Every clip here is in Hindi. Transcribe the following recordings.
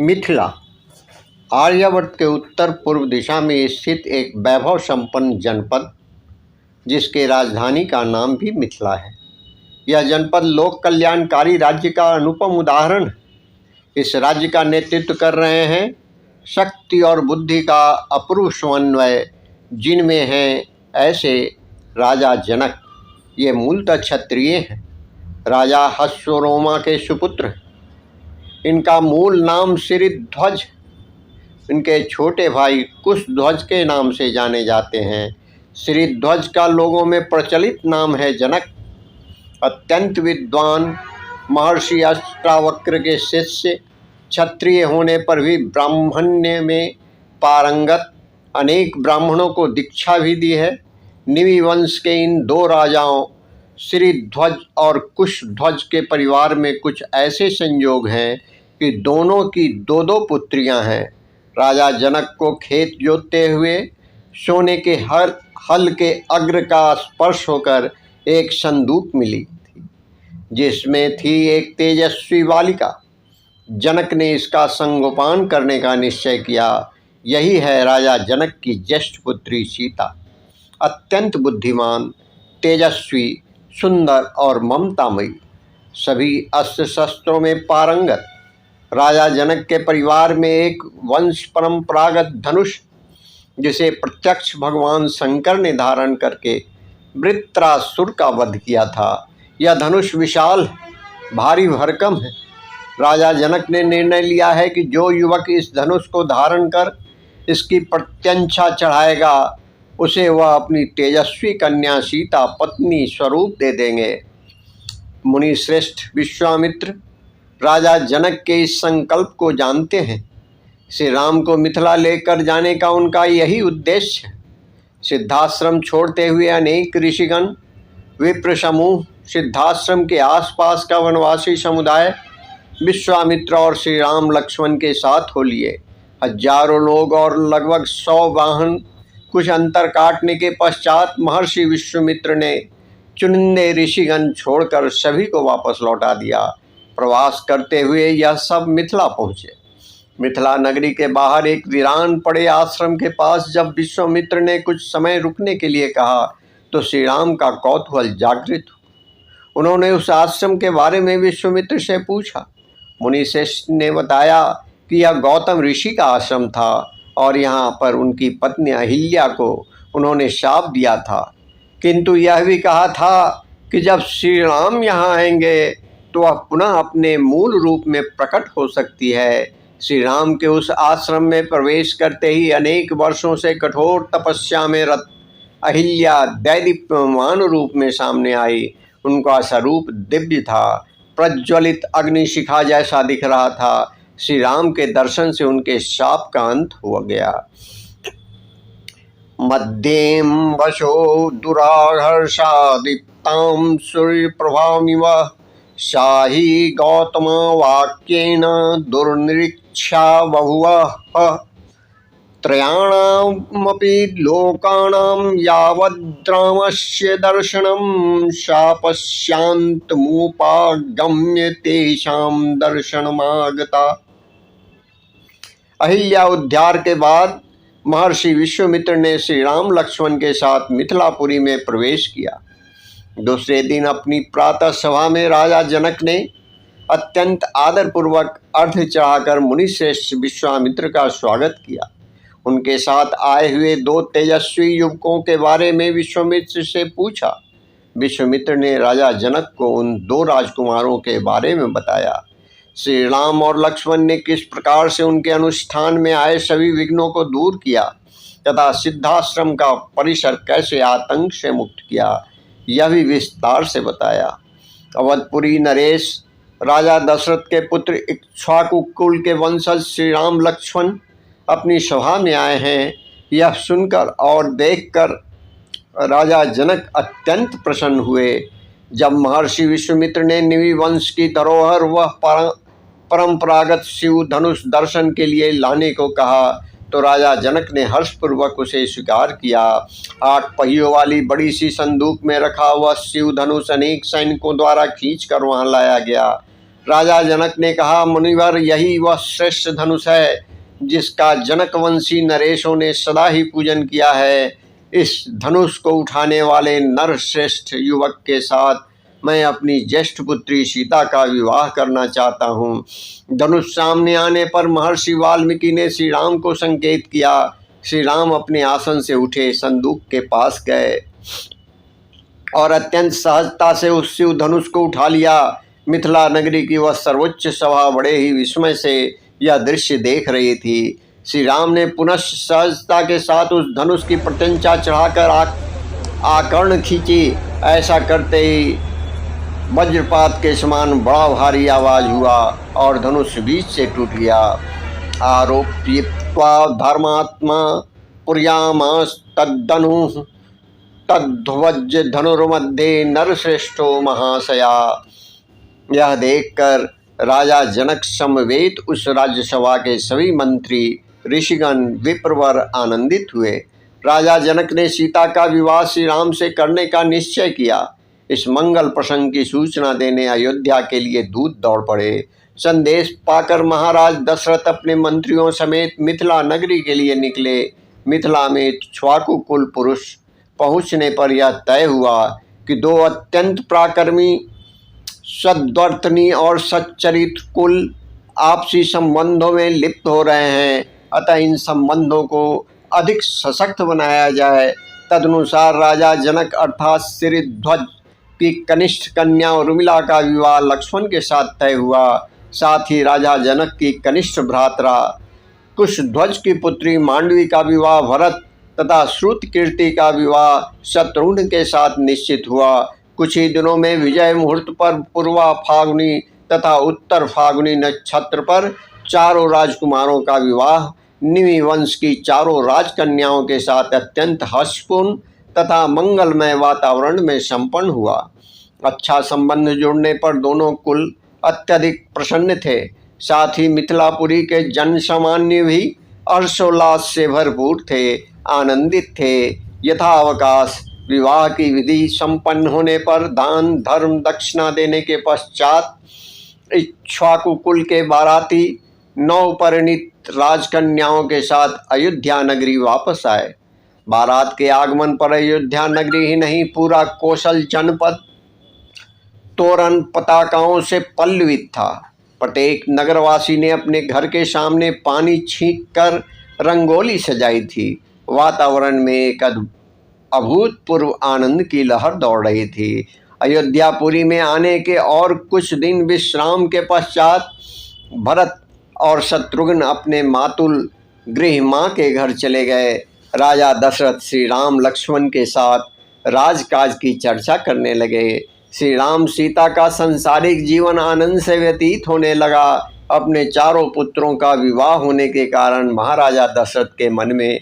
मिथिला आर्यावर्त के उत्तर पूर्व दिशा में स्थित एक वैभव संपन्न जनपद, जिसके राजधानी का नाम भी मिथिला है। यह जनपद लोक कल्याणकारी राज्य का अनुपम उदाहरण है। इस राज्य का नेतृत्व कर रहे हैं शक्ति और बुद्धि का अपूर्व समन्वय, जिनमें हैं ऐसे राजा जनक। ये मूलतः क्षत्रिय हैं, राजा हर्षरोमा के सुपुत्र हैं। इनका मूल नाम श्रीध्वज, इनके छोटे भाई कुशध्वज के नाम से जाने जाते हैं। श्रीध्वज का लोगों में प्रचलित नाम है जनक। अत्यंत विद्वान महर्षि अष्टावक्र के शिष्य, क्षत्रिय होने पर भी ब्राह्मण्य में पारंगत, अनेक ब्राह्मणों को दीक्षा भी दी है। निमि वंश के इन दो राजाओं श्रीध्वज और कुशध्वज के परिवार में कुछ ऐसे संयोग हैं कि दोनों की दो दो पुत्रियां हैं। राजा जनक को खेत जोतते हुए सोने के हल के अग्र का स्पर्श होकर एक संदूक मिली थी, जिसमें थी एक तेजस्वी बालिका। जनक ने इसका संगोपन करने का निश्चय किया। यही है राजा जनक की ज्येष्ठ पुत्री सीता। अत्यंत बुद्धिमान, तेजस्वी, सुंदर और ममतामयी, सभी अस्त्र शस्त्रों में पारंगत। राजा जनक के परिवार में एक वंश परंपरागत धनुष, जिसे प्रत्यक्ष भगवान शंकर ने धारण करके वृत्रासुर का वध किया था। यह धनुष विशाल, भारी भरकम है। राजा जनक ने निर्णय लिया है कि जो युवक इस धनुष को धारण कर इसकी प्रत्यंछा चढ़ाएगा, उसे वह अपनी तेजस्वी कन्या सीता पत्नी स्वरूप दे देंगे। मुनि श्रेष्ठ विश्वामित्र राजा जनक के इस संकल्प को जानते हैं। श्री राम को मिथिला लेकर जाने का उनका यही उद्देश्य है। सिद्धाश्रम छोड़ते हुए अनेक ऋषिगण, विप्र समूह, सिद्धाश्रम के आसपास का वनवासी समुदाय विश्वामित्र और श्री राम लक्ष्मण के साथ हो लिए। हजारों लोग और लगभग 100 वाहन। कुछ अंतर काटने के पश्चात महर्षि विश्वामित्र ने चुनिंदे ऋषिगण छोड़कर सभी को वापस लौटा दिया। प्रवास करते हुए यह सब मिथिला पहुँचे। मिथिला नगरी के बाहर एक वीरान पड़े आश्रम के पास जब विश्वामित्र ने कुछ समय रुकने के लिए कहा, तो श्री राम का कौतूहल जागृत हुआ। उन्होंने उस आश्रम के बारे में विश्वामित्र से पूछा। मुनि श्रेष्ठ ने बताया कि यह गौतम ऋषि का आश्रम था और यहाँ पर उनकी पत्नी अहिल्या को उन्होंने शाप दिया था। किंतु यह भी कहा था कि जब श्री राम यहाँ आएंगे तो वह पुनः अपने मूल रूप में प्रकट हो सकती है। श्री राम के उस आश्रम में प्रवेश करते ही अनेक वर्षों से कठोर तपस्या में रत अहिल्या दैदीप्यमान रूप में सामने आई। उनका स्वरूप दिव्य था, प्रज्वलित अग्निशिखा जैसा दिख रहा था। श्री राम के दर्शन से उनके शाप का अंत हो गया। मध्यम वशो दुराघर्षादीप्तां सूर्यप्रभामिव शाही गौतम वाक्येन दुर्निरीक्षा बभुवः। त्रयाणामपि लोकानां यावद्रामस्य दर्शनं शापस्यान्तमुपागम्य तेषां दर्शनमागता। अहिल्या उद्धार के बाद महर्षि विश्वामित्र ने श्री राम लक्ष्मण के साथ मिथिलापुरी में प्रवेश किया। दूसरे दिन अपनी प्रातः सभा में राजा जनक ने अत्यंत आदरपूर्वक अर्घ्य चढ़ाकर मुनिश्रेष्ठ विश्वामित्र का स्वागत किया। उनके साथ आए हुए 2 तेजस्वी युवकों के बारे में विश्वामित्र से पूछा। विश्वामित्र ने राजा जनक को उन 2 राजकुमारों के बारे में बताया। श्री राम और लक्ष्मण ने किस प्रकार से उनके अनुष्ठान में आए सभी विघ्नों को दूर किया तथा सिद्धाश्रम का परिसर कैसे आतंक से मुक्त किया, यह भी विस्तार से बताया। अवधपुरी नरेश राजा दशरथ के पुत्र इक्ष्वाकु कुल के वंशज श्री राम लक्ष्मण अपनी सभा में आए हैं। यह सुनकर और देखकर राजा जनक अत्यंत प्रसन्न हुए। जब महर्षि विश्वामित्र ने निमि वंश की धरोहर वह परंपरागत शिव धनुष दर्शन के लिए लाने को कहा, तो राजा जनक ने हर्षपूर्वक उसे स्वीकार किया। 8 पहियों वाली बड़ी सी संदूक में रखा हुआ शिव धनुष अनेक सैनिकों द्वारा खींचकर वहां लाया गया। राजा जनक ने कहा, मुनिवर, यही वह श्रेष्ठ धनुष है जिसका जनकवंशी नरेशों ने सदा ही पूजन किया है। इस धनुष को उठाने वाले नरश्रेष्ठ युवक के साथ मैं अपनी ज्येष्ठ पुत्री सीता का विवाह करना चाहता हूँ। धनुष सामने आने पर महर्षि वाल्मीकि ने श्री राम को संकेत किया। श्री राम अपने आसन से उठे, संदूक के पास गए और अत्यंत सहजता से उस शिव धनुष को उठा लिया। मिथिला नगरी की वह सर्वोच्च सभा बड़े ही विस्मय से यह दृश्य देख रही थी। श्री राम ने पुनः सहजता के साथ उस धनुष की प्रत्यंचा चढ़ाकर आकर्ण खींची। ऐसा करते ही वज्रपात के समान बड़ा भारी आवाज हुआ और धनुष बीच से टूट गया। आरोप्यत्वा धर्मात्मा पुर्यामास तद्धनु तद्ध्वज धनुर्मध्ये नरश्रेष्ठो महाशया। यह देखकर राजा जनक समवेत उस राज्यसभा के सभी मंत्री, ऋषिगण, विप्रवर आनंदित हुए। राजा जनक ने सीता का विवाह श्री राम से करने का निश्चय किया। इस मंगल प्रसंग की सूचना देने अयोध्या के लिए दूत दौड़ पड़े। संदेश पाकर महाराज दशरथ अपने मंत्रियों समेत मिथिला नगरी के लिए निकले। मिथिला में इक्ष्वाकु कुल पुरुष पहुँचने पर यह तय हुआ कि दो अत्यंत पराक्रमी, सद्वर्तनी और सच्चरित कुल आपसी संबंधों में लिप्त हो रहे हैं, अतः इन संबंधों को अधिक सशक्त बनाया जाए। तदनुसार राजा जनक अर्थात श्रीध्वज की कनिष्ठ कन्या उर्मिला का विवाह लक्ष्मण के साथ तय हुआ। साथ ही राजा जनक की कनिष्ठ भ्रातरा कुशध्वज की पुत्री मांडवी का विवाह भरत तथा श्रुतकीर्ति का विवाह शत्रुघ्न के साथ निश्चित हुआ। कुछ ही दिनों में विजय मुहूर्त पर पूर्वा फागुनी तथा उत्तर फागुनी नक्षत्र पर चारों राजकुमारों का विवाह निमि वंश की चारों राजकन्याओं के साथ अत्यंत हर्षपूर्ण तथा मंगलमय वातावरण में संपन्न हुआ। अच्छा संबंध जुड़ने पर दोनों कुल अत्यधिक प्रसन्न थे। साथ ही मिथिलापुरी के जन सामान्य भी हर्षोल्लास से भरपूर थे, आनंदित थे। यथावकाश विवाह की विधि संपन्न होने पर दान धर्म दक्षिणा देने के पश्चात इक्ष्वाकु कुल के बाराती नवपरिणीत राजकन्याओं के साथ अयोध्या नगरी वापस आए। बारात के आगमन पर अयोध्या नगरी ही नहीं, पूरा कौशल जनपद तोरण पताकाओं से पल्लवित था। प्रत्येक नगरवासी ने अपने घर के सामने पानी छींककर रंगोली सजाई थी। वातावरण में एक अभूतपूर्व आनंद की लहर दौड़ रही थी। अयोध्यापुरी में आने के और कुछ दिन विश्राम के पश्चात भरत और शत्रुघ्न अपने मातुल गृह माँ के घर चले गए। राजा दशरथ श्री राम लक्ष्मण के साथ राजकाज की चर्चा करने लगे। श्री राम सीता का संसारिक जीवन आनंद से व्यतीत होने लगा। अपने चारों पुत्रों का विवाह होने के कारण महाराजा दशरथ के मन में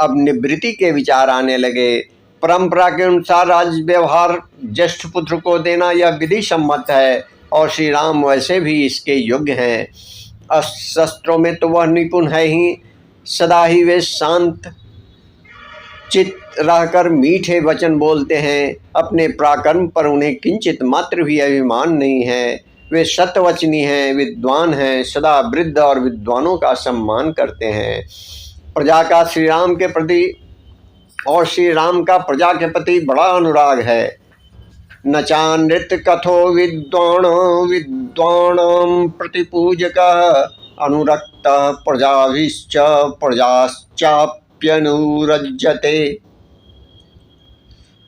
अब निवृत्ति के विचार आने लगे। परंपरा के अनुसार राज्य व्यवहार ज्येष्ठ पुत्र को देना यह विधि सम्मत है और श्री राम वैसे भी इसके योग्य हैं। शस्त्रों में तो वह निपुण है ही, सदा ही वे शांत चित रहकर मीठे वचन बोलते हैं। अपने पराक्रम पर उन्हें किंचित मात्र भी अभिमान नहीं है। वे सत्यवचनी हैं, विद्वान हैं, सदा वृद्ध और विद्वानों का सम्मान करते हैं। प्रजा का श्री राम के प्रति और श्री राम का प्रजा के प्रति बड़ा अनुराग है। न चानृत कथो विद्वान विद्वान प्रतिपूजक अनुरक्त प्रजाभिश्च प्रजाश्चाप्यनुरज्यते।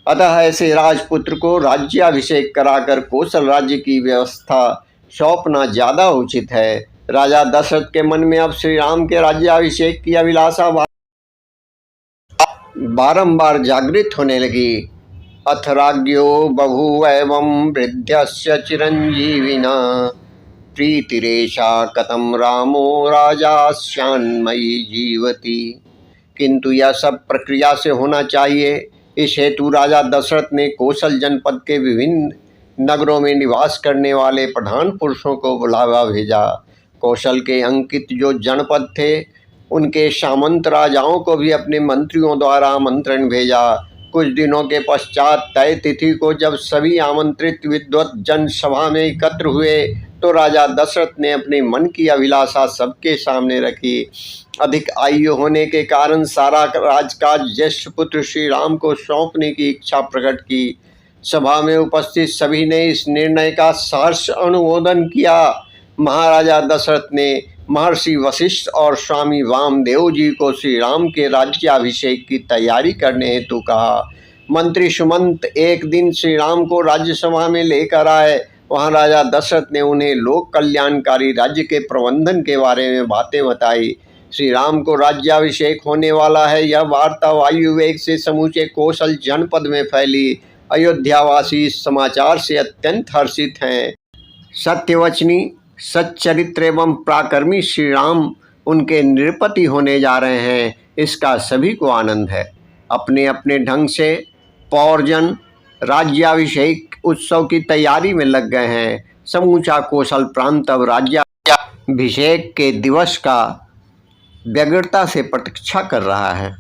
अतः ऐसे राजपुत्र को राज्याभिषेक कराकर कौशल राज्य की व्यवस्था सौंपना ज्यादा उचित है। राजा दशरथ के मन में अब श्री राम के राज्याभिषेक की अभिलाषा बारंबार जागृत होने लगी। अथ राज्ञो बभूव एवं वृद्धस्य चिरंजीविना प्रीतिरेषा कथम रामो राजा श्यान्मयी जीवति। किंतु यह सब प्रक्रिया से होना चाहिए। इस हेतु राजा दशरथ ने कौशल जनपद के विभिन्न नगरों में निवास करने वाले प्रधान पुरुषों को बुलावा भेजा। कौशल के अंकित जो जनपद थे उनके सामंत राजाओं को भी अपने मंत्रियों द्वारा आमंत्रण भेजा। कुछ दिनों के पश्चात तय तिथि को जब सभी आमंत्रित विद्वत जन सभा में एकत्र हुए तो राजा दशरथ ने अपने मन की अभिलाषा सबके सामने रखी। अधिक आयु होने के कारण सारा राजकाज ज्येष्ठ पुत्र श्री राम को सौंपने की इच्छा प्रकट की। सभा में उपस्थित सभी ने इस निर्णय का सहर्ष अनुमोदन किया। महाराजा दशरथ ने महर्षि वशिष्ठ और स्वामी वामदेव जी को श्री राम के राज्याभिषेक की तैयारी करने हेतु कहा। मंत्री सुमंत एक दिन श्री राम को राज्यसभा में लेकर आए। वहां राजा दशरथ ने उन्हें लोक कल्याणकारी राज्य के प्रबंधन के बारे में बातें बताई। श्री राम को राज्याभिषेक होने वाला है, यह वार्ता वायु वेग से समूचे कौशल जनपद में फैली। अयोध्यावासी इस समाचार से अत्यंत हर्षित हैं। सत्यवचनी, सच्चरित्र एवं पराक्रमी श्री राम उनके नृपति होने जा रहे हैं, इसका सभी को आनंद है। अपने अपने ढंग से पौरजन राज्याभिषेक उत्सव की तैयारी में लग गए हैं। समूचा कौशल प्रांत अब राज्याभिषेक के दिवस का व्यग्रता से प्रतीक्षा कर रहा है।